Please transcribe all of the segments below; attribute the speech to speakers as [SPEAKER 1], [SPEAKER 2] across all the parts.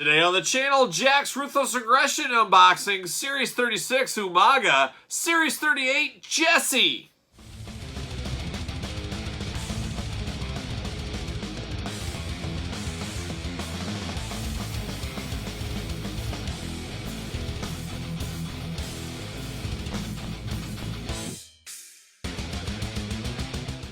[SPEAKER 1] Today on the channel, Jakks Ruthless Aggression unboxing, Series 36 Umaga, Series 38 Jesse.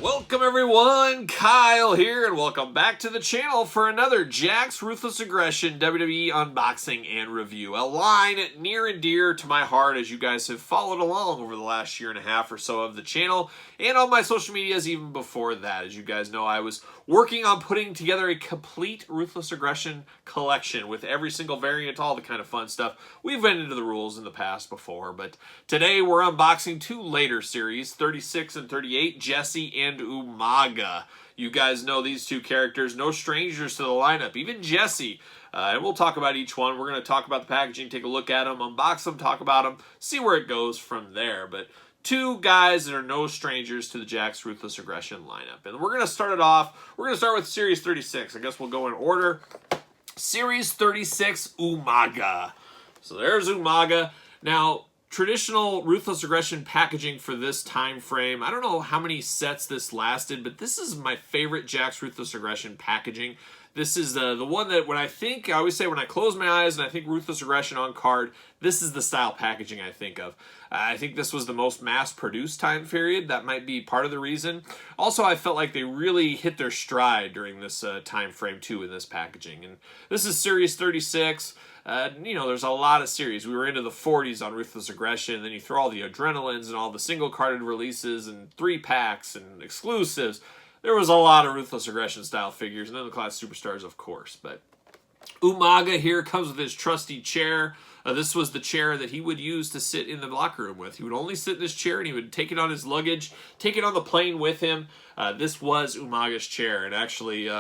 [SPEAKER 1] Welcome everyone, Kyle here, and welcome back to the channel for another Jakks Ruthless Aggression WWE unboxing and review. A line near and dear to my heart as you guys have followed along over the last year and a half or so of the channel and on my social medias even before that. As you guys know, I was working on putting together a complete Ruthless Aggression collection with every single variant, all the kind of fun stuff. We've been into the rules in the past before, but today we're unboxing two later series, 36 and 38, Jesse and Umaga. You guys know these two characters, no strangers to the lineup, even Jesse. And we'll talk about each one. We're going to talk about the packaging, take a look at them, unbox them, talk about them, see where it goes from there. But two guys that are no strangers to the Jakks Ruthless Aggression lineup. And we're going to start it off. We're going to start with Series 36. I guess we'll go in order. Series 36 Umaga. So there's Umaga. Now, traditional Ruthless Aggression packaging for this time frame. I don't know how many sets this lasted, but this is my favorite Jakks Ruthless Aggression packaging. This is the one that I always say when I close my eyes and I think Ruthless Aggression on card, this is the style packaging I think of. I think this was the most mass-produced time period. That might be part of the reason. Also, I felt like they really hit their stride during this time frame too in this packaging. And this is Series 36. You know, there's a lot of series. We were into the 40s on Ruthless Aggression. Then you throw all the Adrenalines and all the single-carded releases and 3-packs and exclusives. There was a lot of Ruthless Aggression style figures, and then the class superstars, of course. But Umaga here comes with his trusty chair. This was the chair that he would use to sit in the locker room with. He would only sit in this chair, and he would take it on his luggage, take it on the plane with him. This was Umaga's chair, and actually,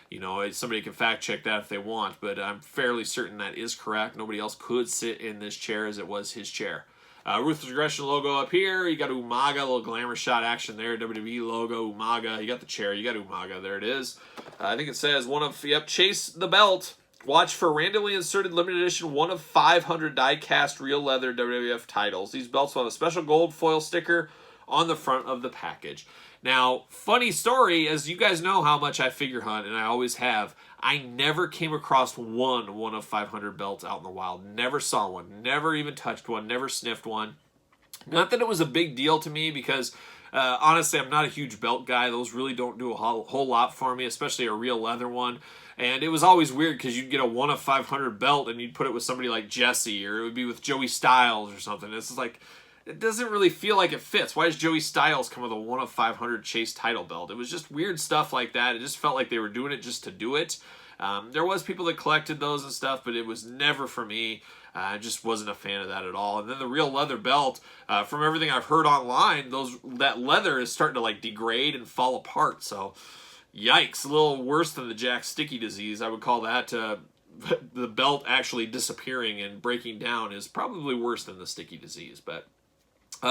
[SPEAKER 1] you know, somebody can fact check that if they want, but I'm fairly certain that is correct. Nobody else could sit in this chair as it was his chair. Ruthless Aggression logo up here. You got Umaga, a little glamour shot action there. WWE logo, Umaga. You got the chair. You got Umaga. There it is. I think it says chase the belt. Watch for randomly inserted limited edition 1 of 500 die-cast real leather WWF titles. These belts will have a special gold foil sticker on the front of the package. Now, funny story, as you guys know how much I figure hunt, and I always have, I never came across one of 500 belts out in the wild. Never saw one. Never even touched one. Never sniffed one. Not that it was a big deal to me because, honestly, I'm not a huge belt guy. Those really don't do a whole lot for me, especially a real leather one. And it was always weird because you'd get a 1 of 500 belt and you'd put it with somebody like Jesse, or it would be with Joey Styles or something. It's just like, it doesn't really feel like it fits. Why does Joey Styles come with a 1 of 500 Chase title belt? It was just weird stuff like that. It just felt like they were doing it just to do it. There was people that collected those and stuff, but it was never for me. I just wasn't a fan of that at all. And then the real leather belt, from everything I've heard online, that leather is starting to like degrade and fall apart. So, yikes, a little worse than the Jakks sticky disease. I would call that the belt actually disappearing and breaking down is probably worse than the sticky disease, but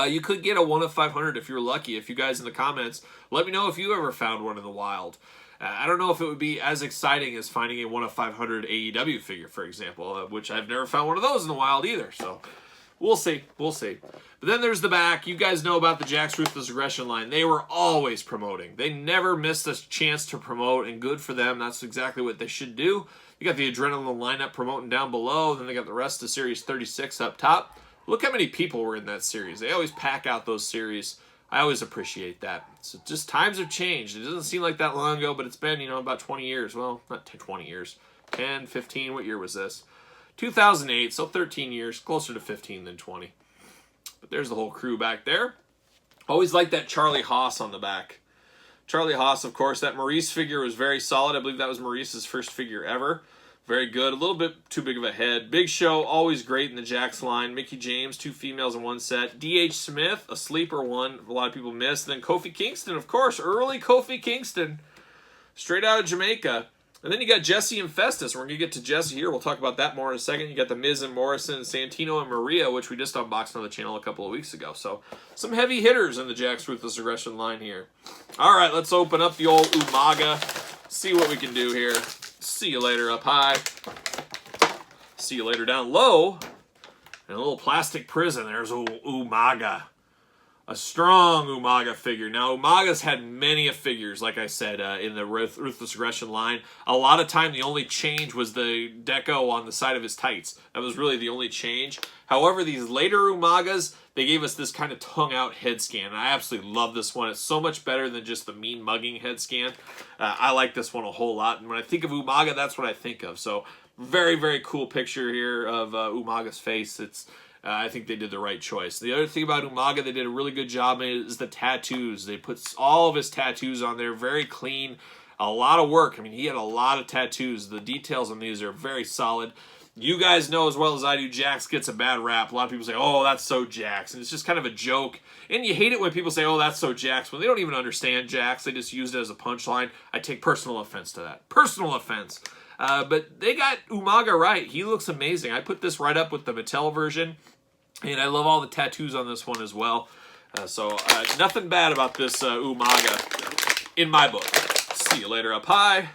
[SPEAKER 1] you could get a 1 of 500 if you're lucky. If you guys in the comments, let me know if you ever found one in the wild. I don't know if it would be as exciting as finding a 1 of 500 AEW figure, for example, which I've never found one of those in the wild either. So we'll see. We'll see. But then there's the back. You guys know about the Jakks Ruthless Aggression line. They were always promoting. They never missed a chance to promote, and good for them. That's exactly what they should do. You got the Adrenaline lineup promoting down below. Then they got the rest of Series 36 up top. Look how many people were in that series. They always pack out those series. I always appreciate that. So just times have changed. It doesn't seem like that long ago, but it's been, you know, about 20 years. Well, not 20 years. 10, 15, what year was this? 2008, so 13 years. Closer to 15 than 20. But there's the whole crew back there. Always like that Charlie Haas on the back. Charlie Haas, of course, that Maurice figure was very solid. I believe that was Maurice's first figure ever. Very good. A little bit too big of a head. Big Show, always great in the Jakks line. Mickey James, 2 females in one set. D.H. Smith, a sleeper one. A lot of people missed. And then Kofi Kingston, of course. Early Kofi Kingston. Straight out of Jamaica. And then you got Jesse and Festus. We're going to get to Jesse here. We'll talk about that more in a second. You got the Miz and Morrison, Santino and Maria, which we just unboxed on the channel a couple of weeks ago. So some heavy hitters in the Jakks Ruthless Aggression line here. All right, let's open up the old Umaga. See what we can do here. See you later up high. See you later down low. In a little plastic prison, there's Umaga. A strong Umaga figure. Now, Umaga's had many figures, like I said, in the Ruthless Aggression line. A lot of time, the only change was the deco on the side of his tights. That was really the only change. However, these later Umagas, they gave us this kind of tongue-out head scan. And I absolutely love this one. It's so much better than just the mean mugging head scan. I like this one a whole lot. And when I think of Umaga, that's what I think of. So, very, very cool picture here of Umaga's face. I think they did the right choice. The other thing about Umaga, they did a really good job is the tattoos. They put all of his tattoos on there, very clean, a lot of work. I mean, he had a lot of tattoos. The details on these are very solid. You guys know as well as I do, Jakks gets a bad rap. A lot of people say, oh, that's so Jakks, and it's just kind of a joke. And you hate it when people say, oh, that's so Jakks, when they don't even understand Jakks. They just use it as a punchline. I take personal offense to that. Personal offense. But they got Umaga right. He looks amazing. I put this right up with the Mattel version. And I love all the tattoos on this one as well. So nothing bad about this Umaga in my book. See you later up high.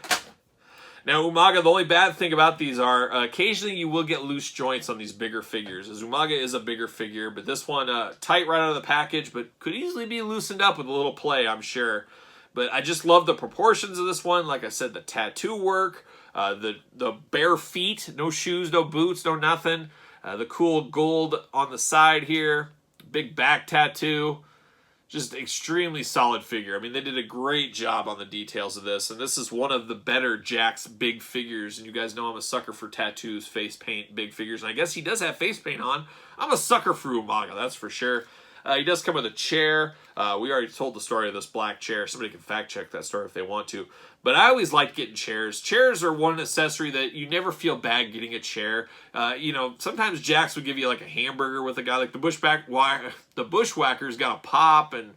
[SPEAKER 1] Now Umaga, the only bad thing about these are occasionally you will get loose joints on these bigger figures. As Umaga is a bigger figure, but this one tight right out of the package, but could easily be loosened up with a little play, I'm sure. But I just love the proportions of this one. Like I said, the tattoo work, the bare feet, no shoes, no boots, no nothing. The cool gold on the side here, big back tattoo, just extremely solid figure. I mean, they did a great job on the details of this, and this is one of the better Jakks big figures, and you guys know I'm a sucker for tattoos, face paint, big figures, and I guess he does have face paint on. I'm a sucker for Umaga, that's for sure. He does come with a chair. We already told the story of this black chair. Somebody can fact check that story if they want to. But I always like getting chairs. Chairs are one accessory that you never feel bad getting a chair. You know, sometimes Jakks would give you like a hamburger with a guy like the Bushwhackers got a pop and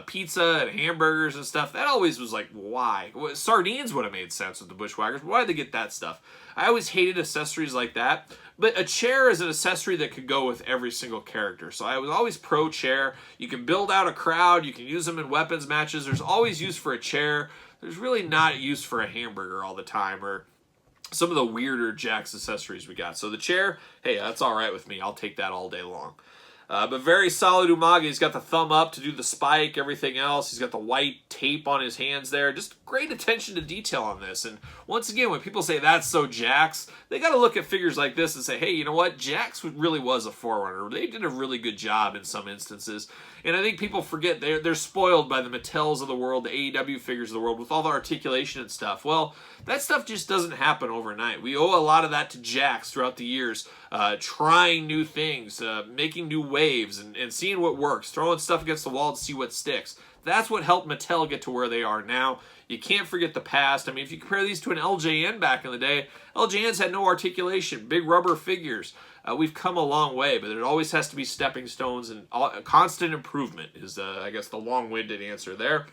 [SPEAKER 1] pizza and hamburgers and stuff. That always was like, why? Well, sardines would have made sense with the Bushwhackers. Why did they get that stuff? I always hated accessories like that. But a chair is an accessory that could go with every single character. So I was always pro chair. You can build out a crowd. You can use them in weapons matches. There's always use for a chair. There's really not use for a hamburger all the time or some of the weirder Jakks accessories we got. So the chair, hey, that's all right with me. I'll take that all day long. But very solid Umaga. He's got the thumb up to do the spike, everything else. He's got the white tape on his hands there. Just great attention to detail on this. And once again, when people say that's so Jakks, they got to look at figures like this and say, hey, you know what? Jakks really was a forerunner. They did a really good job in some instances. And I think people forget they're spoiled by the Mattels of the world, the AEW figures of the world, with all the articulation and stuff. Well, that stuff just doesn't happen overnight. We owe a lot of that to Jakks throughout the years, trying new things, making new waves, and seeing what works, throwing stuff against the wall to see what sticks. That's what helped Mattel get to where they are now. You can't forget the past. I mean, if you compare these to an LJN back in the day, LJNs had no articulation, big rubber figures. We've come a long way, but it always has to be stepping stones, and constant improvement is, I guess, the long-winded answer there.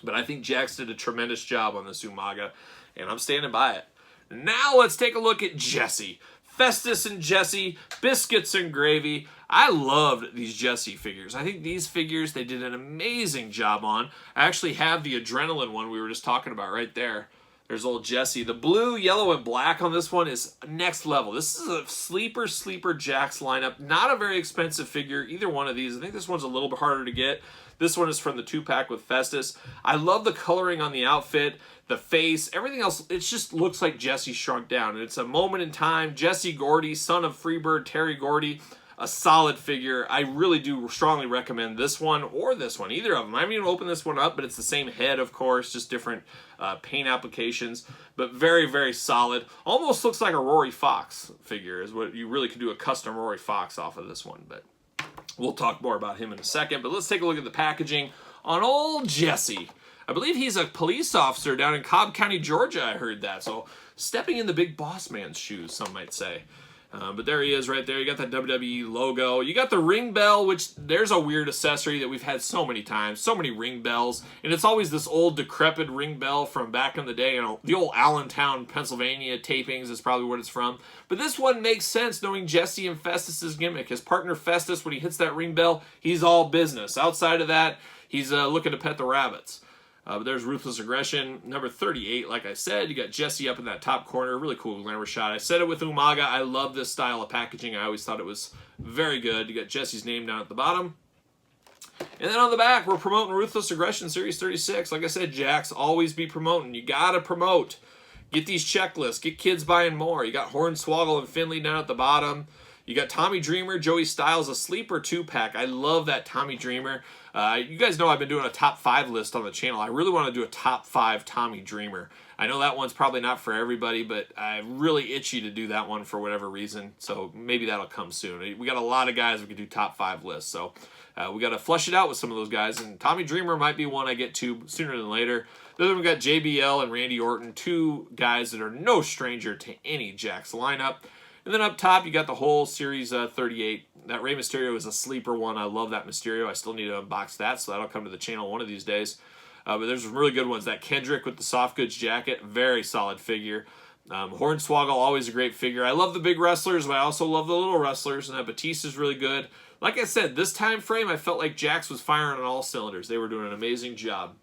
[SPEAKER 1] But I think Jakks did a tremendous job on this Umaga, and I'm standing by it. Now let's take a look at Jesse. Festus and Jesse, biscuits and gravy. I loved these Jesse figures. I think these figures, they did an amazing job on. I actually have the adrenaline one we were just talking about right there. There's old Jesse. The blue, yellow, and black on this one is next level. This is a sleeper Jakks lineup. Not a very expensive figure, either one of these. I think this one's a little bit harder to get. This one is from the 2-pack with Festus. I love the coloring on the outfit, the face, everything else. It just looks like Jesse shrunk down. And it's a moment in time. Jesse Gordy, son of Freebird Terry Gordy. A solid figure. I really do strongly recommend this one or this one, either of them. I haven't even opened this one up, but it's the same head, of course, just different paint applications, but very, very solid. Almost looks like a Rory Fox figure is what you really could do a custom Rory Fox off of this one, but we'll talk more about him in a second. But let's take a look at the packaging on old Jesse. I believe he's a police officer down in Cobb County, Georgia, I heard that. So stepping in the big boss man's shoes, some might say. But there he is right there. You got that WWE logo. You got the ring bell, which there's a weird accessory that we've had so many times. So many ring bells. And it's always this old decrepit ring bell from back in the day. You know, the old Allentown, Pennsylvania tapings is probably what it's from. But this one makes sense knowing Jesse and Festus's gimmick. His partner Festus, when he hits that ring bell, he's all business. Outside of that, he's looking to pet the rabbits. But there's Ruthless Aggression, number 38. Like I said, you got Jesse up in that top corner. Really cool glamour shot. I said it with Umaga. I love this style of packaging. I always thought it was very good. You got Jesse's name down at the bottom. And then on the back, we're promoting Ruthless Aggression Series 36. Like I said, Jakks, always be promoting. You got to promote. Get these checklists. Get kids buying more. You got Hornswoggle and Finley down at the bottom. You got Tommy Dreamer, Joey Styles, a sleeper 2-pack. I love that Tommy Dreamer. You guys know I've been doing a top 5 list on the channel. I really want to do a top 5 Tommy Dreamer. I know that one's probably not for everybody, but I'm really itchy to do that one for whatever reason. So maybe that'll come soon. We got a lot of guys we can do top 5 lists. So we got to flush it out with some of those guys. And Tommy Dreamer might be one I get to sooner than later. Then we got JBL and Randy Orton, 2 guys that are no stranger to any Jakks lineup. And then up top, you got the whole Series 38. That Rey Mysterio is a sleeper one. I love that Mysterio. I still need to unbox that, so that'll come to the channel one of these days. But there's some really good ones. That Kendrick with the soft goods jacket, very solid figure. Hornswoggle, always a great figure. I love the big wrestlers, but I also love the little wrestlers. And that Batista's really good. Like I said, this time frame, I felt like Jakks was firing on all cylinders. They were doing an amazing job.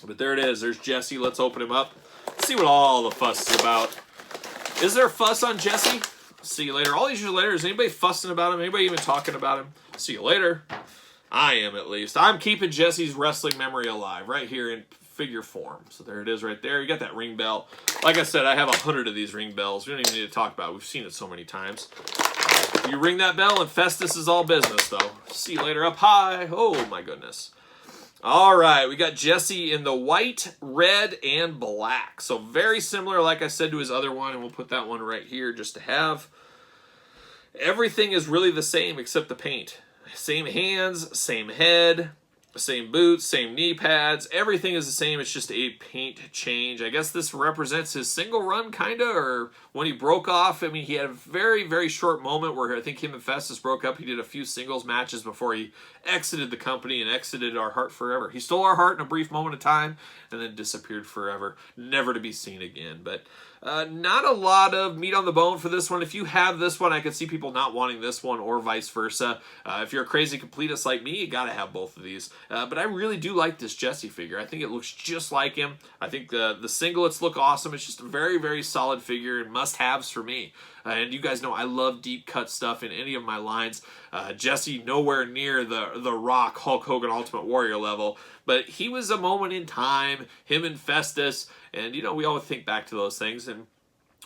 [SPEAKER 1] But there it is. There's Jesse. Let's open him up. See what all the fuss is about. Is there fuss on Jesse? See you later. All these years later, is anybody fussing about him? Anybody even talking about him? See you later. I am, at least. I'm keeping Jesse's wrestling memory alive right here in figure form. So there it is right there. You got that ring bell. Like I said, I have 100 of these ring bells. We don't even need to talk about it. We've seen it so many times. You ring that bell and Festus is all business, though. See you later. Up high. Oh, my goodness. All right, we got Jesse in the white, red, and black. So very similar, like I said, to his other one, and we'll put that one right here just to have. Everything is really the same except the paint. Same hands, same head, same boots, same knee pads. Everything is the same. It's just a paint change. I guess this represents his single run, kind of, or when he broke off. I mean, he had a very, very short moment where I think him and Festus broke up. He did a few singles matches before he exited the company and exited our heart forever. He stole our heart in a brief moment of time and then disappeared forever, never to be seen again. But not a lot of meat on the bone for this one. If you have this one, I could see people not wanting this one or vice versa. If you're a crazy completist like me, you got to have both of these. But I really do like this Jesse figure. I think it looks just like him. I think the singlets look awesome. It's just a very, very solid figure and must-haves for me. And you guys know I love deep cut stuff in any of my lines. Jesse nowhere near the Rock, Hulk Hogan, Ultimate Warrior level. But he was a moment in time, him and Festus. And, you know, we always think back to those things. And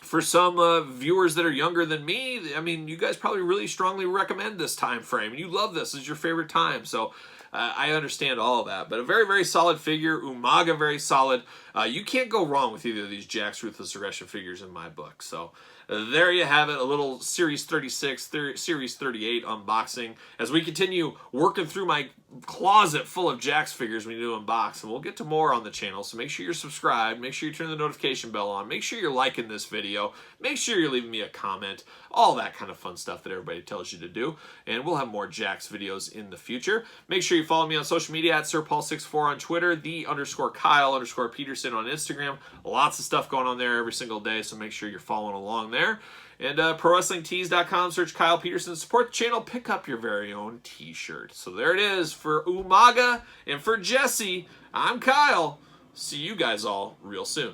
[SPEAKER 1] for some viewers that are younger than me, I mean, you guys probably really strongly recommend this time frame. And you love this as your favorite time. So I understand all of that. But a very, very solid figure. Umaga, very solid. You can't go wrong with either of these Jakks Ruthless Aggression figures in my book. So there you have it, a little Series 36, Series 38 unboxing. As we continue working through my closet full of Jakks figures we need to unbox, and we'll get to more on the channel, so make sure you're subscribed, make sure you turn the notification bell on, make sure you're liking this video, make sure you're leaving me a comment, all that kind of fun stuff that everybody tells you to do, and we'll have more Jakks videos in the future. Make sure you follow me on social media at SirPaul64 on Twitter, _Kyle_Peterson on Instagram. Lots of stuff going on there every single day, so make sure you're following along there. And ProWrestlingTees.com, search Kyle Peterson. Support the channel, pick up your very own t-shirt. So there it is for Umaga and for Jesse. I'm Kyle. See you guys all real soon.